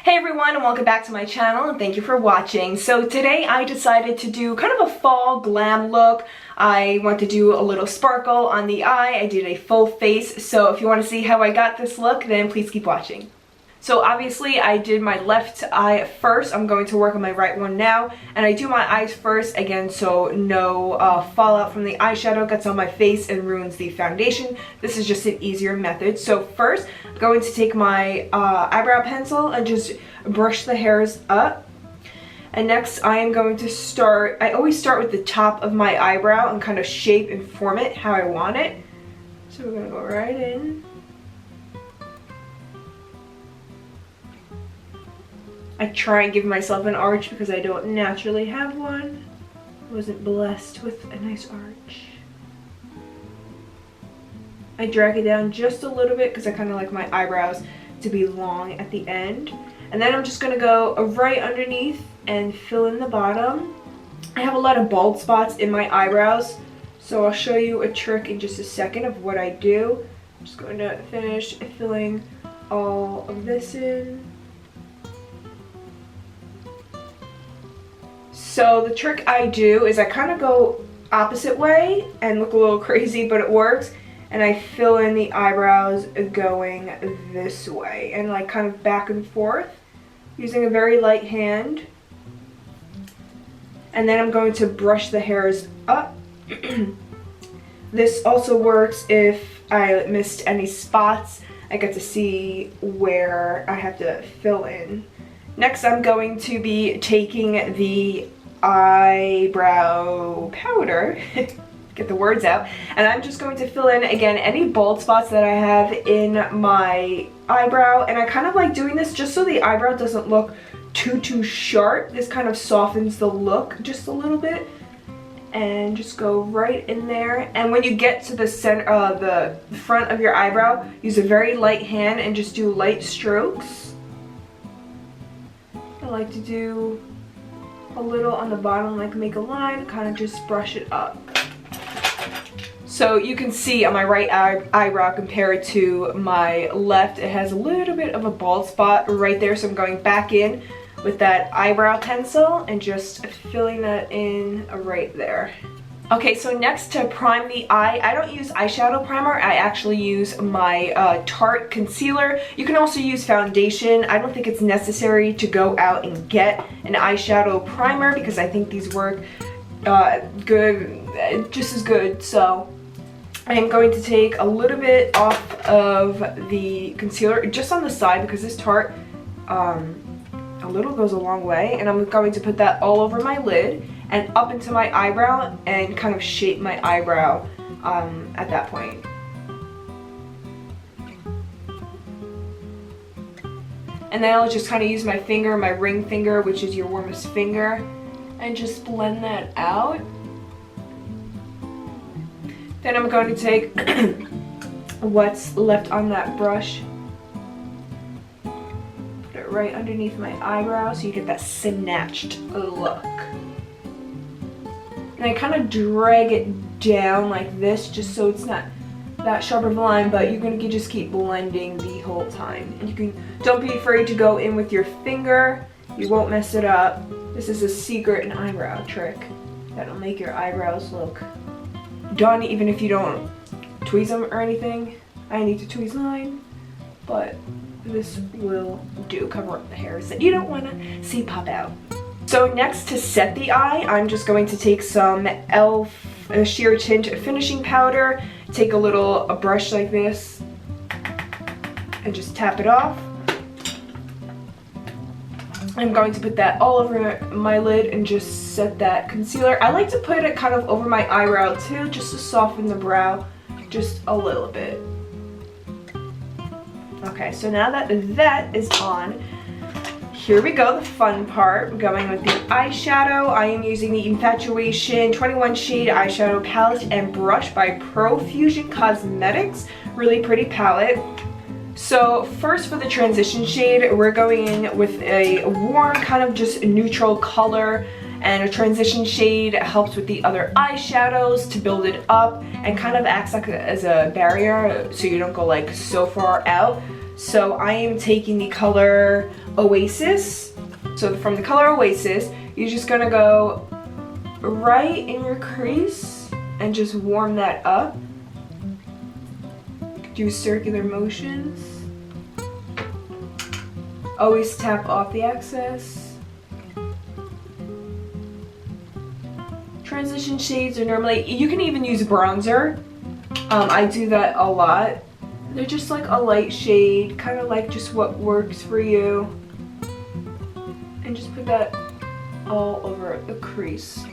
Hey everyone, and welcome back to my channel, and thank you for watching. So today I decided to do kind of a fall glam look. I want to do a little sparkle on the eye. I did a full face, so if you want to see how I got this look, then please keep watching. So obviously I did my left eye first. I'm going to work on my right one now, and I do my eyes first again so no fallout from the eyeshadow gets on my face and ruins the foundation. This is just an easier method. So first I'm going to take my eyebrow pencil and just brush the hairs up. And next I am going to start, I always start with the top of my eyebrow and kind of shape and form it how I want it. So we're going to go right in. I try and give myself an arch because I don't naturally have one. I wasn't blessed with a nice arch. I drag it down just a little bit because I kind of like my eyebrows to be long at the end. And then I'm just going to go right underneath and fill in the bottom. I have a lot of bald spots in my eyebrows, so I'll show you a trick in just a second of what I do. I'm just going to finish filling all of this in. So the trick I do is I kind of go opposite way and look a little crazy, but it works. And I fill in the eyebrows going this way and like kind of back and forth using a very light hand. And then I'm going to brush the hairs up. This also works if I missed any spots. I get to see where I have to fill in. Next I'm going to be taking the eyebrow powder, get the words out, and I'm just going to fill in again any bald spots that I have in my eyebrow. And I kind of like doing this just so the eyebrow doesn't look too sharp. This kind of softens the look just a little bit, and just go right in there. And when you get to the center, the front of your eyebrow, use a very light hand and just do light strokes. I like to do a little on the bottom, like make a line, kind of just brush it up. So you can see on my right eyebrow compared to my left, it has a little bit of a bald spot right there. So I'm going back in with that eyebrow pencil and just filling that in right there. Okay, so next to prime the eye, I don't use eyeshadow primer. I actually use my Tarte Concealer. You can also use foundation. I don't think it's necessary to go out and get an eyeshadow primer because I think these work just as good. So I'm going to take a little bit off of the concealer, just on the side, because this Tarte, a little goes a long way. And I'm going to put that all over my lid and up into my eyebrow and kind of shape my eyebrow at that point. And then I'll just kind of use my finger, my ring finger, which is your warmest finger, and just blend that out. Then I'm going to take what's left on that brush, put it right underneath my eyebrow so you get that snatched look. And I kind of drag it down like this just so it's not that sharp of a line, but you're going to just keep blending the whole time. And you can, don't be afraid to go in with your finger. You won't mess it up. This is a secret and eyebrow trick that'll make your eyebrows look done even if you don't tweeze them or anything. I need to tweeze mine, but this will do. Cover up the hairs that you don't want to see pop out. So next, to set the eye, I'm just going to take some e.l.f. Sheer Tint finishing powder, take a brush like this, and just tap it off. I'm going to put that all over my lid and just set that concealer. I like to put it kind of over my eyebrow too, just to soften the brow just a little bit. Okay, so now that that is on, here we go, the fun part. Going with the eyeshadow. I am using the Infatuation 21 shade eyeshadow palette and brush by Profusion Cosmetics. Really pretty palette. So first, for the transition shade, we're going in with a warm, kind of just neutral color, and a transition shade helps with the other eyeshadows to build it up and kind of acts like as a barrier so you don't go like so far out. So I am taking the color Oasis. So from the color Oasis, you're just gonna go right in your crease and just warm that up. Do circular motions. Always tap off the excess. Transition shades are normally, you can even use bronzer. I do that a lot. They're just like a light shade, kind of like just what works for you. And just put that all over the crease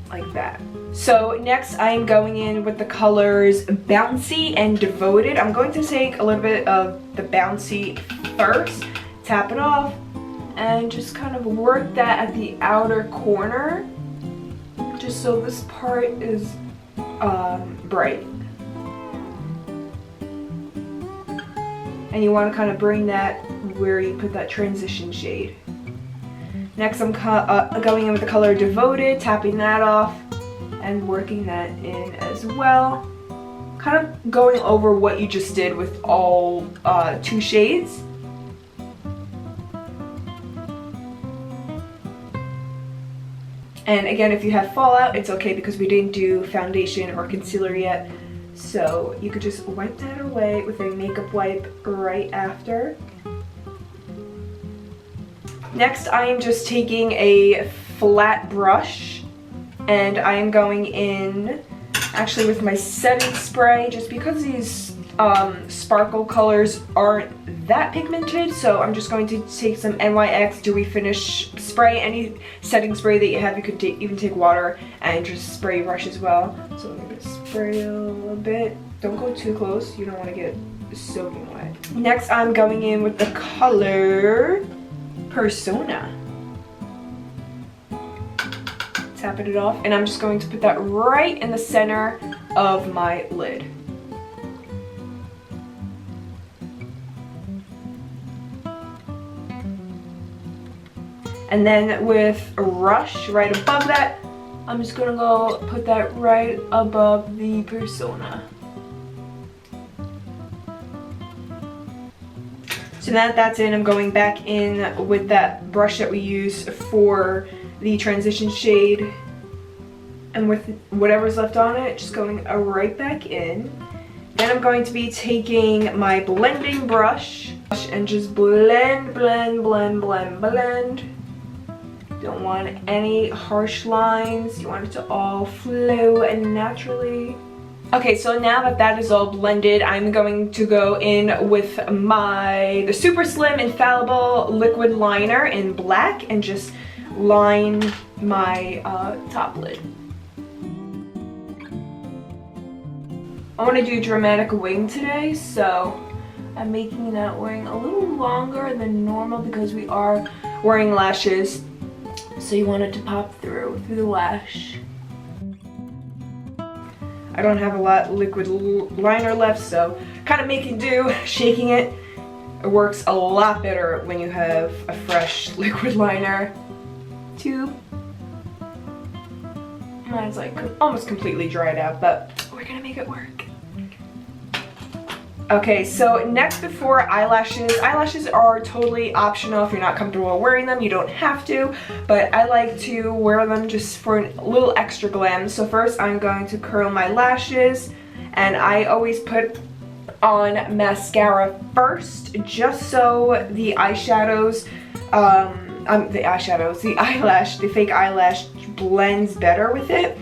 like that. So next I'm going in with the colors Bouncy and Devoted. I'm going to take a little bit of the Bouncy first, tap it off, and just kind of work that at the outer corner, just so this part is bright. And you want to kind of bring that where you put that transition shade. Next I'm going in with the color Devoted, tapping that off and working that in as well. Kind of going over what you just did with all 2 shades. And again, if you have fallout, it's okay because we didn't do foundation or concealer yet. So you could just wipe that away with a makeup wipe right after. Next, I am just taking a flat brush and I am going in actually with my setting spray, just because these sparkle colors aren't that pigmented. So I'm just going to take some NYX Dewy Finish spray. Any setting spray that you have, you could even take water and just spray your brush as well. So I'm going to spray a little bit. Don't go too close, you don't want to get soaking wet. Next I'm going in with the color Persona. Tapping it off, and I'm just going to put that right in the center of my lid. And then with a Rush right above that, I'm just gonna go put that right above the Persona. So now that that's in, I'm going back in with that brush that we used for the transition shade, and with whatever's left on it, just going right back in. Then I'm going to be taking my blending brush and just blend, blend, blend, blend, blend. Don't want any harsh lines. You want it to all flow and naturally. Okay, so now that that is all blended, I'm going to go in with the Super Slim Infallible Liquid Liner in black and just line my top lid. I want to do dramatic wing today, so I'm making that wing a little longer than normal because we are wearing lashes. So you want it to pop through the lash. I don't have a lot liquid liner left, so kind of making do, shaking it. It works a lot better when you have a fresh liquid liner tube. Mine's like almost completely dried out, but we're gonna make it work. Okay, so next before eyelashes. Eyelashes are totally optional. If you're not comfortable wearing them, you don't have to, but I like to wear them just for a little extra glam. So first I'm going to curl my lashes, and I always put on mascara first, just so the eyeshadows, the fake eyelash blends better with it.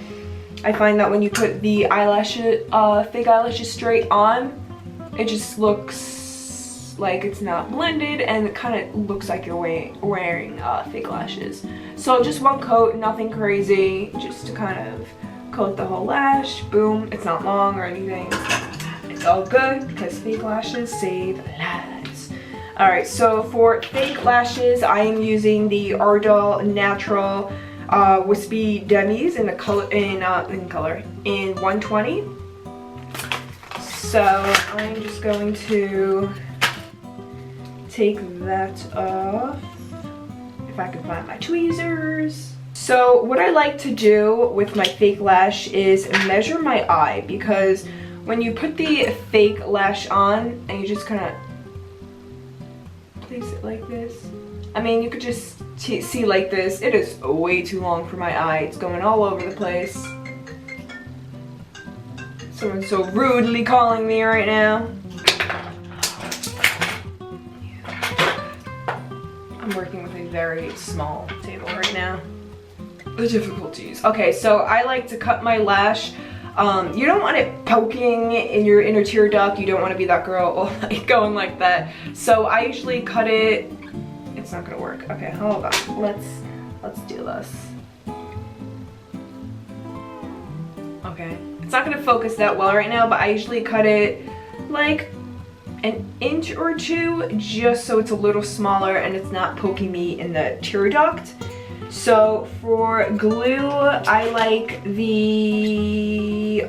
I find that when you put the fake eyelashes straight on, it just looks like it's not blended, and it kind of looks like you're wearing fake lashes. So just one coat, nothing crazy, just to kind of coat the whole lash. Boom, it's not long or anything. It's all good because fake lashes save lives. Alright, so for fake lashes, I am using the Ardell Natural Wispy Demis in 120. So I'm just going to take that off, if I can find my tweezers. So what I like to do with my fake lash is measure my eye, because when you put the fake lash on and you just kind of place it like this. I mean, you could just see like this. It is way too long for my eye. It's going all over the place. Someone's so rudely calling me right now. I'm working with a very small table right now. The difficulties. Okay, so I like to cut my lash. You don't want it poking in your inner tear duct. You don't want to be that girl like going like that. So I usually cut it. It's not gonna work. Okay, hold on. Let's do this. Okay, it's not gonna focus that well right now, but I usually cut it like an inch or two, just so it's a little smaller and it's not poking me in the tear duct. So for glue, I like the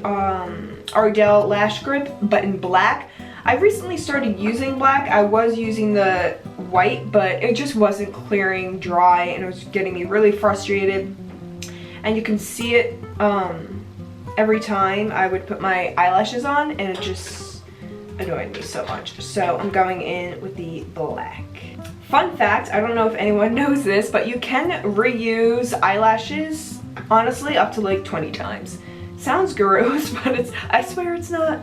Ardell lash grip, but in black. I recently started using black. I was using the white, but it just wasn't clearing dry and it was getting me really frustrated. And you can see it every time I would put my eyelashes on, and it just annoyed me so much. So I'm going in with the black. Fun fact, I don't know if anyone knows this, but you can reuse eyelashes, honestly, up to like 20 times. Sounds gross, but I swear it's not.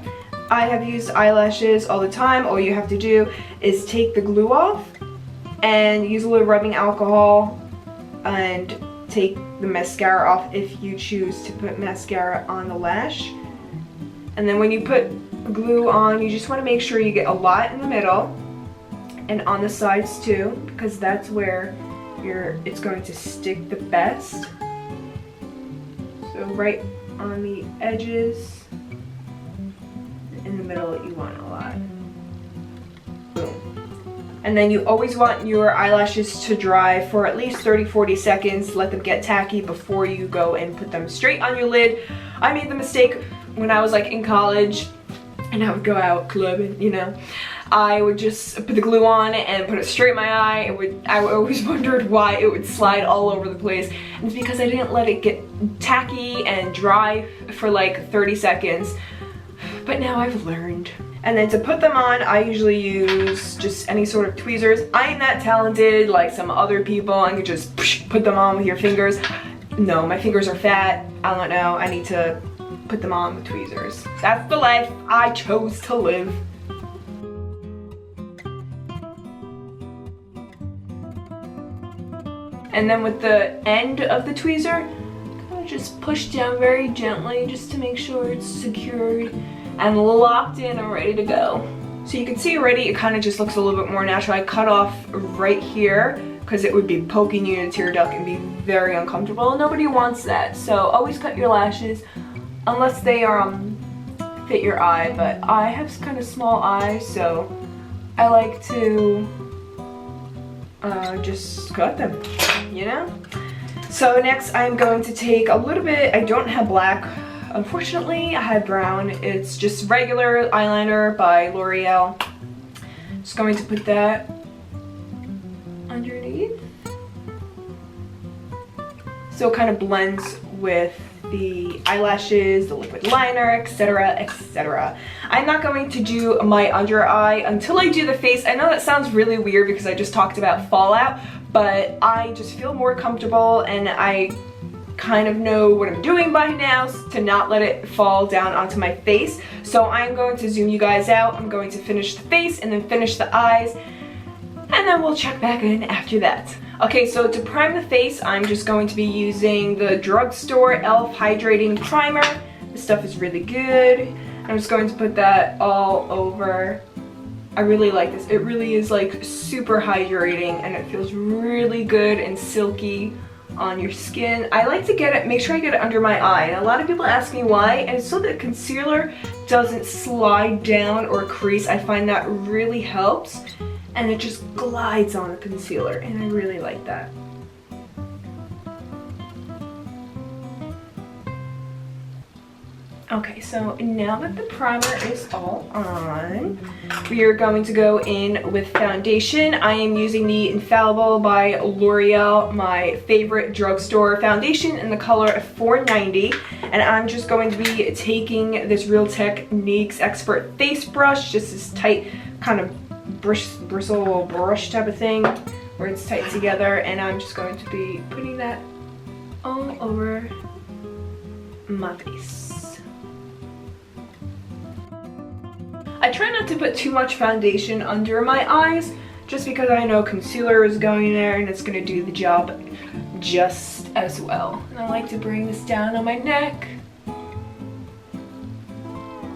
I have used eyelashes all the time. All you have to do is take the glue off and use a little rubbing alcohol and take the mascara off if you choose to put mascara on the lash. And then when you put glue on, you just want to make sure you get a lot in the middle and on the sides too, because that's where it's going to stick the best. So right on the edges, in the middle you want a lot. Boom. And then you always want your eyelashes to dry for at least 30-40 seconds. Let them get tacky before you go and put them straight on your lid. I made the mistake when I was like in college and I would go out clubbing, you know. I would just put the glue on and put it straight in my eye. I always wondered why it would slide all over the place. And it's because I didn't let it get tacky and dry for like 30 seconds. But now I've learned. And then to put them on, I usually use just any sort of tweezers. I am that talented like some other people and you just put them on with your fingers. No, my fingers are fat. I don't know. I need to put them on with tweezers. That's the life I chose to live. And then with the end of the tweezer, kind of just push down very gently just to make sure it's secured and locked in and ready to go. So you can see already it kind of just looks a little bit more natural. I cut off right here because it would be poking you in the tear duct and be very uncomfortable. Nobody wants that. So always cut your lashes unless they fit your eye. But I have kind of small eyes, so I like to just cut them, you know? So next I'm going to take a little bit, I don't have black, unfortunately. I have brown. It's just regular eyeliner by Loreal. Just going to put that underneath. So it kind of blends with the eyelashes, the liquid liner, etc, etc. I'm not going to do my under eye until I do the face. I know that sounds really weird because I just talked about fallout, but I just feel more comfortable and I kind of know what I'm doing by now to not let it fall down onto my face. So I'm going to zoom you guys out. I'm going to finish the face and then finish the eyes, and then we'll check back in after that. Okay, so to prime the face, I'm just going to be using the drugstore e.l.f. Hydrating Primer. This stuff is really good. I'm just going to put that all over. I really like this. It really is like super hydrating and it feels really good and silky on your skin. I like to get it, make sure I get it under my eye. And a lot of people ask me why, and it's so that concealer doesn't slide down or crease. I find that really helps. And it just glides on the concealer, and I really like that. Okay, so now that the primer is all on, we are going to go in with foundation. I am using the Infallible by Loreal, my favorite drugstore foundation in the color 490. And I'm just going to be taking this Real Techniques Expert face brush, just this tight kind of bristle brush type of thing where it's tight together, and I'm just going to be putting that all over my face. I try not to put too much foundation under my eyes just because I know concealer is going there and it's going to do the job just as well. And I like to bring this down on my neck,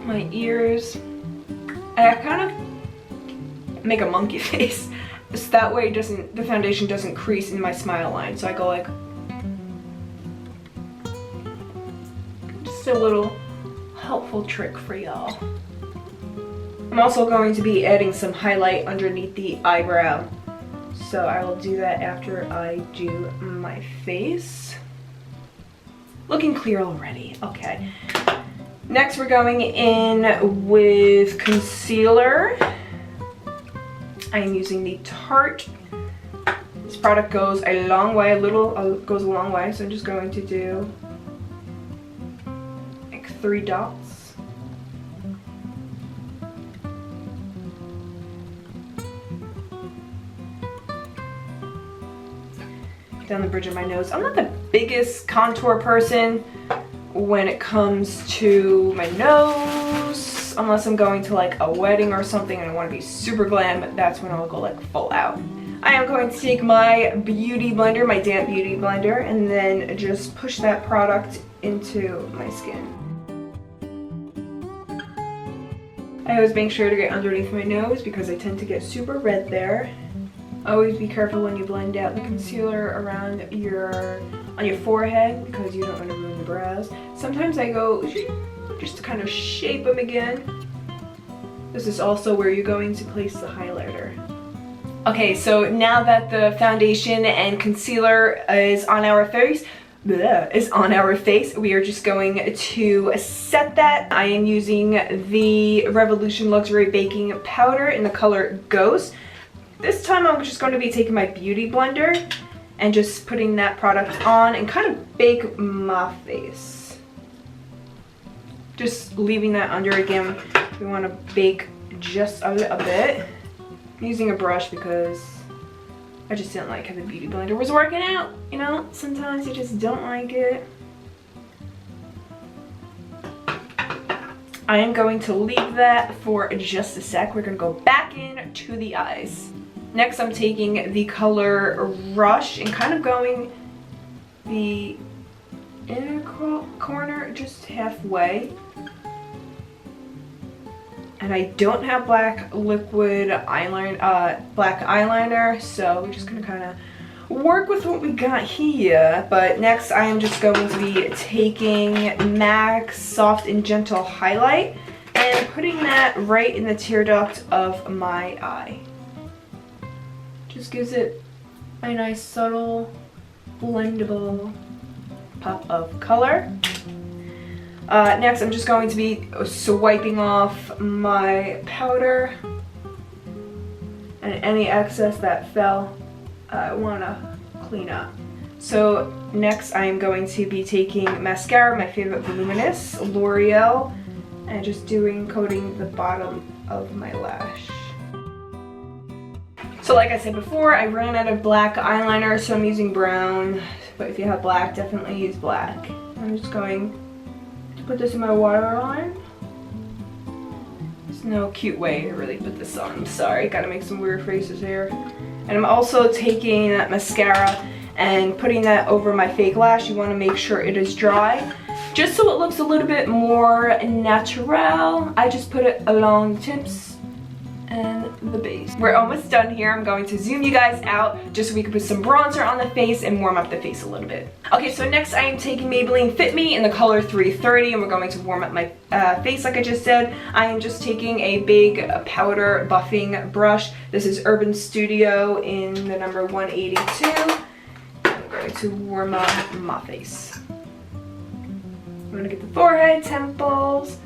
my ears, and I kind of make a monkey face so that way the foundation doesn't crease in my smile line. So I go like, just a little helpful trick for y'all. I'm also going to be adding some highlight underneath the eyebrow, so I will do that after I do my face. Looking clear already. Okay. Next we're going in with concealer. I am using the Tarte. This product goes a long way, goes a long way, so I'm just going to do like 3 dots. Down the bridge of my nose. I'm not the biggest contour person when it comes to my nose, unless I'm going to like a wedding or something and I want to be super glam. That's when I'll go like full out. I am going to take my beauty blender, my damp beauty blender, and then just push that product into my skin. I always make sure to get underneath my nose because I tend to get super red there. Always be careful when you blend out the concealer around on your forehead because you don't want to ruin the brows. Sometimes I go just to kind of shape them again. This is also where you're going to place the highlighter. Okay, so now that the foundation and concealer is on our face, we are just going to set that. I am using the Revolution Luxury Baking Powder in the color Ghost. This time I'm just going to be taking my beauty blender and just putting that product on and kind of bake my face. Just leaving that under again. We want to bake just a little bit. I'm using a brush because I just didn't like how the beauty blender was working out. You know, sometimes you just don't like it. I am going to leave that for just a sec. We're going to go back in to the eyes. Next, I'm taking the color Rush and kind of going the inner corner just halfway. And I don't have black liquid black eyeliner, so we're just gonna kind of work with what we got here. But next, I am just going to be taking MAC Soft and Gentle Highlight and putting that right in the tear duct of my eye. Just gives it a nice subtle blendable pop of color. Next I'm just going to be swiping off my powder and any excess that fell I want to clean up. So next I am going to be taking mascara, my favorite voluminous Loreal, and just coating the bottom of my lash. So like I said before, I ran out of black eyeliner, so I'm using brown, but if you have black, definitely use black. I'm just going to put this in my waterline. There's no cute way to really put this on, I'm sorry, gotta make some weird faces here. And I'm also taking that mascara and putting that over my fake lash. You want to make sure it is dry, just so it looks a little bit more natural. I just put it along the tips and the base. We're almost done here. I'm going to zoom you guys out just so we can put some bronzer on the face and warm up the face a little bit. Okay, so next I am taking Maybelline FITMe in the color 330 and we're going to warm up my face like I just said. I am just taking a big powder buffing brush. This is Urban Studio in the number 182. I'm going to warm up my face. I'm going to get the forehead, temples,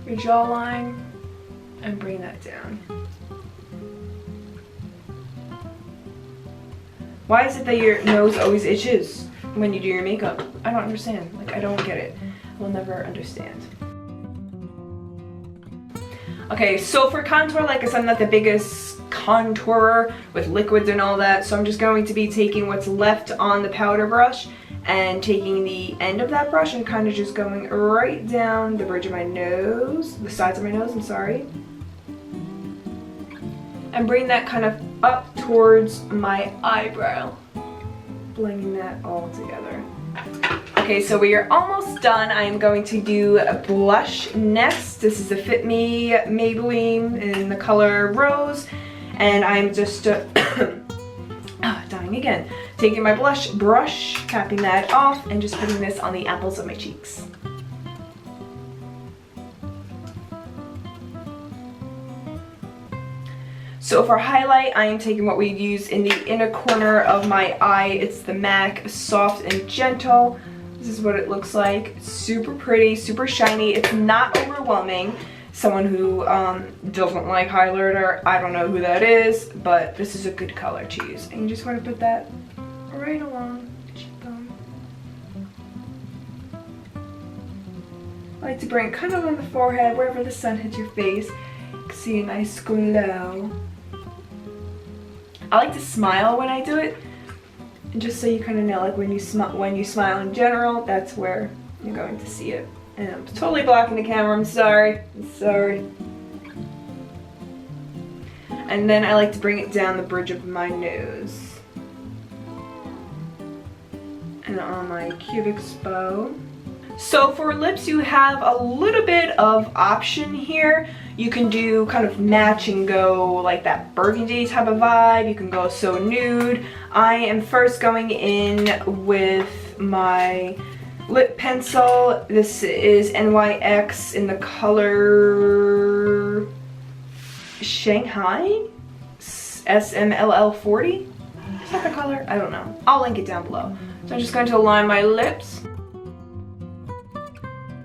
your jawline, and bring that down. Why is it that your nose always itches when you do your makeup? I don't understand. Like, I don't get it. We'll never understand. Okay, so for contour, like I said, I'm not the biggest contourer with liquids and all that. So I'm just going to be taking what's left on the powder brush and taking the end of that brush and kind of just going right down the bridge of my nose, the sides of my nose, I'm sorry. And bring that kind of up towards my eyebrow. Blending that all together. Okay, so we are almost done. I am going to do a blush next. This is the FITMe Maybelline in the color Rose. And I'm just, dying again. Taking my blush brush, capping that off, and just putting this on the apples of my cheeks. So for highlight, I am taking what we use in the inner corner of my eye. It's the MAC Soft and Gentle. This is what it looks like. It's super pretty, super shiny. It's not overwhelming. Someone who doesn't like highlighter, I don't know who that is, but this is a good color to use. And you just want to put that right along the cheekbone. I like to bring it kind of on the forehead, wherever the sun hits your face. You can see a nice glow. I like to smile when I do it, and just so you kind of know, like when you smile in general, that's where you're going to see it. And I'm totally blocking the camera, I'm sorry. And then I like to bring it down the bridge of my nose. And on my cubix bow. So for lips, you have a little bit of option here. You can do kind of match and go like that burgundy type of vibe. You can go so nude. I am first going in with my lip pencil. This is NYX in the color Shanghai SMLL 40. Is that the color? I don't know. I'll link it down below. So I'm just going to line my lips.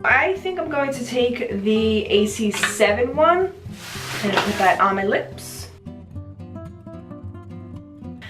I think I'm going to take the AC7 one and put that on my lips.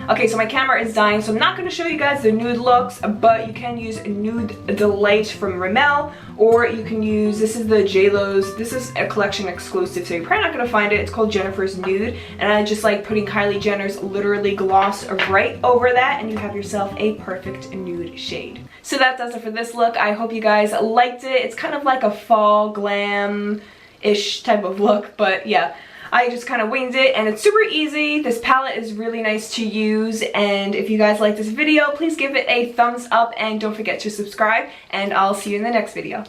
Okay, so my camera is dying, so I'm not going to show you guys the nude looks, but you can use Nude Delight from Rimmel, or you can use, this is the JLo's, this is a collection exclusive, so you're probably not going to find it. It's called Jennifer's Nude, and I just like putting Kylie Jenner's Literally gloss right over that, and you have yourself a perfect nude shade. So that does it for this look. I hope you guys liked it. It's kind of like a fall glam-ish type of look, but yeah. I just kind of winged it, and it's super easy. This palette is really nice to use, and if you guys like this video, please give it a thumbs up and don't forget to subscribe, and I'll see you in the next video.